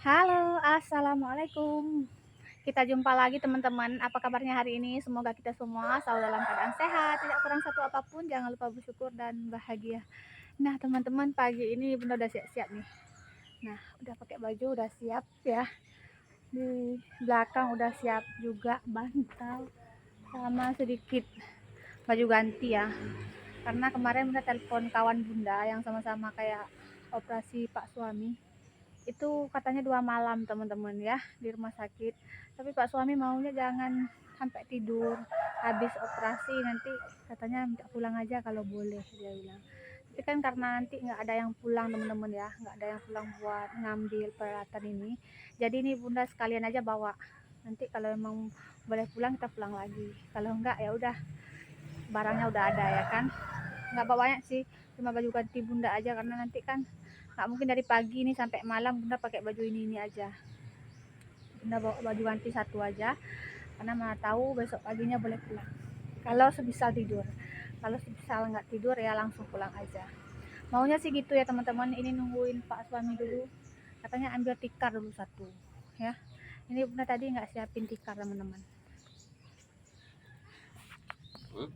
Halo, assalamualaikum. Kita jumpa lagi teman-teman. Apa kabarnya hari ini? Semoga kita semua selalu dalam keadaan sehat, tidak kurang satu apapun. Jangan lupa bersyukur dan bahagia. Nah, teman-teman, pagi ini Bunda udah siap-siap nih. Nah, udah pakai baju, udah siap ya. Di belakang udah siap juga bantal sama sedikit baju ganti ya. Karena kemarin Bunda telepon kawan Bunda yang sama-sama kayak operasi Pak suami. Itu katanya 2 malam teman-teman ya di rumah sakit, tapi Pak suami maunya jangan sampai tidur habis operasi, nanti katanya minta pulang aja kalau boleh, dia bilang. Tapi kan karena nanti nggak ada yang pulang teman-teman ya, nggak ada yang pulang buat ngambil peralatan ini, jadi ini Bunda sekalian aja bawa. Nanti kalau emang boleh pulang kita pulang lagi, kalau enggak ya udah barangnya udah ada ya kan. Nggak bawa banyak sih, cuma baju ganti Bunda aja, karena nanti kan nggak mungkin dari pagi nih sampai malam Bunda pakai baju ini aja. Bunda bawa baju ganti satu aja, karena mana tahu besok paginya boleh pulang. Kalau sebisa tidur, kalau sebisa nggak tidur ya langsung pulang aja. Maunya sih gitu ya teman-teman. Ini nungguin Pak suami dulu, katanya ambil tikar dulu satu ya. Ini Bunda tadi nggak siapin tikar teman-teman.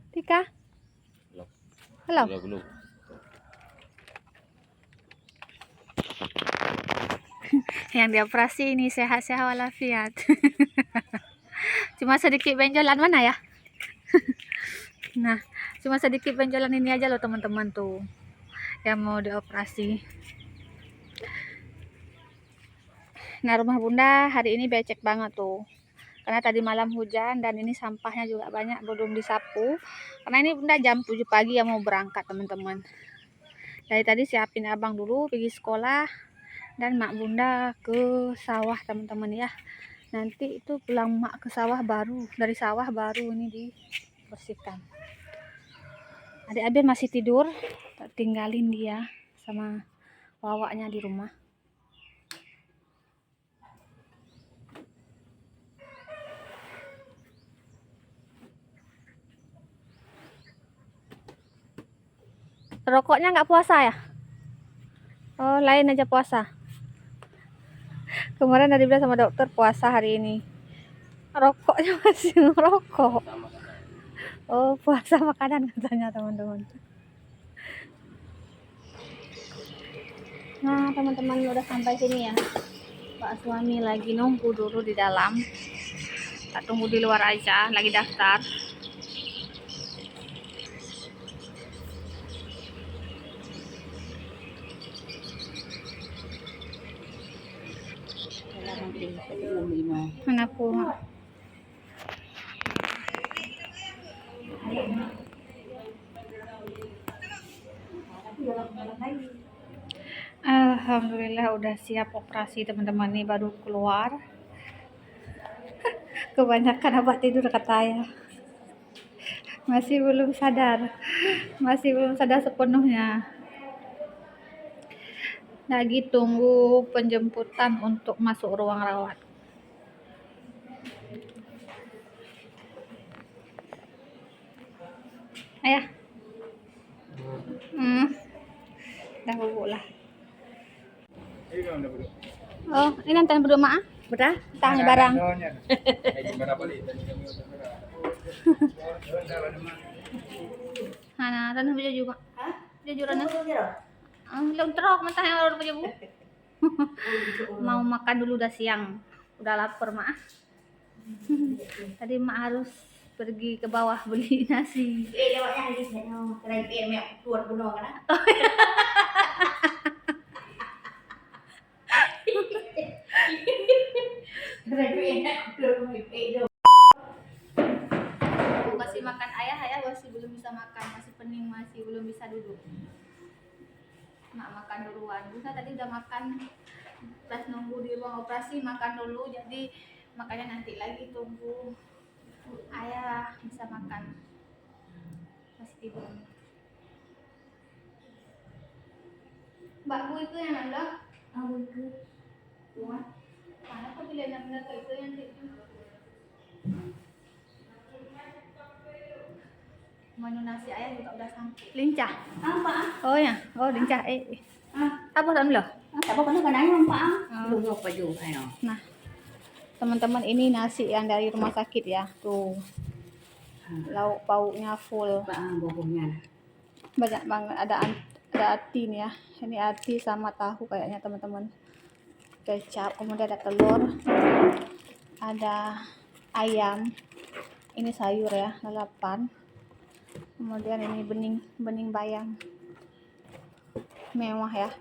Tika, halo. Belum. Yang dioperasi ini sehat-sehat walafiat. Cuma sedikit benjolan mana ya. Nah, cuma sedikit benjolan ini aja loh teman-teman tuh yang mau dioperasi. Nah, rumah Bunda hari ini becek banget tuh, karena tadi malam hujan dan ini sampahnya juga banyak belum disapu. Karena ini Bunda jam 7 pagi yang mau berangkat teman-teman. Dari tadi siapin abang dulu pergi sekolah dan mak Bunda ke sawah teman-teman ya. Nanti itu pulang mak ke sawah baru, dari sawah baru ini dibersihkan. Adik Abel masih tidur, tinggalin dia sama wawaknya di rumah. Rokoknya nggak puasa ya? Oh, lain aja puasa. Kemarin tadi bilang sama dokter puasa hari ini. Rokoknya masih ngerokok. Oh, puasa makanan katanya teman-teman. Nah, teman-teman udah sampai sini ya. Pak suami lagi nunggu dulu di dalam. Tak tunggu di luar aja, lagi daftar. Mana pun. Alhamdulillah udah siap operasi teman-teman, nih baru keluar. Kebanyakan abah tidur kata ayah. Masih belum sadar sepenuhnya. Lagi tunggu penjemputan untuk masuk ruang rawat. Ayah. Dah bubuk lah. Oh, ini nanti berdua mak. Betul? Tanya barang. Hana, tanah baju juga. Jujur Hana. Belum terok mentah yang orang baju. Mau makan dulu, udah siang. Udah lapar mak. Tadi mak harus pergi ke bawah beli nasi. Aku kasih makan ayah masih belum bisa makan, masih pening, masih belum bisa duduk. Mak makan duluan. Bunda tadi udah makan, pas nunggu di ruang operasi makan dulu, jadi makanya nanti lagi tunggu ayah bisa makan. Masih tidur. Mbak Bu itu yang ada? Bu itu. Mana kok pilihan yang benar itu yang itu? Menu nasi ayam juga udah sampai. Lincah. Apa? Oh ya, lincah. Apa kan lo? Apa kan nanya apa? Nah, teman-teman, ini nasi yang dari rumah sakit ya. Tuh, lauk pauknya full. Banyak banget, ada ati nih ya. Ini ati sama tahu kayaknya teman-teman. Kecap, kemudian ada telur, ada ayam. Ini sayur ya, lalapan. Kemudian ini bening bayam. Mewah ya.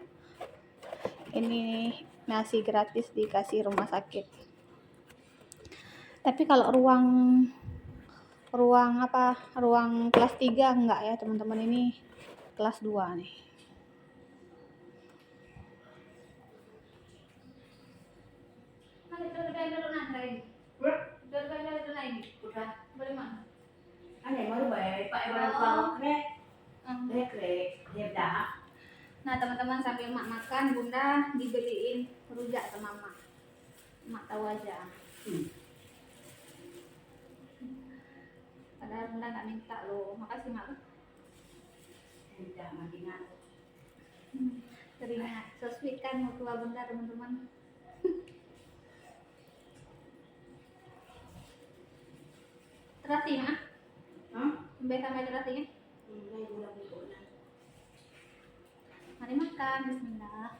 Ini nasi gratis dikasih rumah sakit. Tapi kalau ruang kelas 3 enggak ya teman-teman, ini kelas 2 nih. Nah teman-teman, sambil mak makan, bunda dibeliin rujak sama mak tahu aja. Padahal bunda nggak minta loh. Makasih mak. Teringat, so sweet kan mertua bunda teman-teman. Terasi mak? Sampai terasinya? Mari makan, bismillah.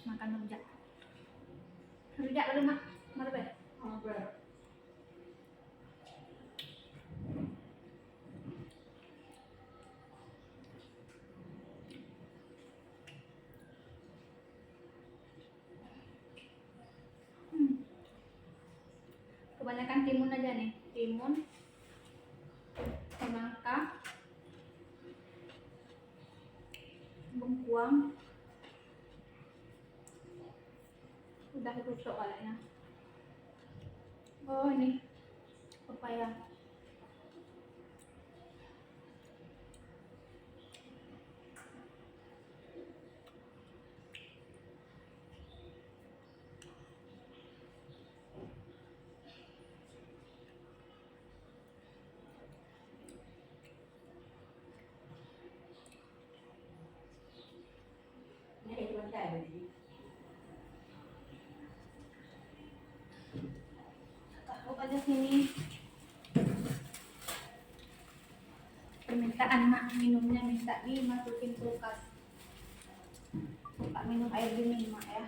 Makan rujak. Rujak dulu mak. Mari be. Kebanyakan timun aja nih, timun, semangka, bengkuang, udah rusuk kayaknya. Oh ini pepaya. Taruh aja sini. Permintaan mak minumnya minta dimasukin kulkas. Suka minum air dingin mak ya.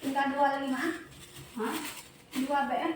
Tinggal 2 lagi mak. 2 be ya.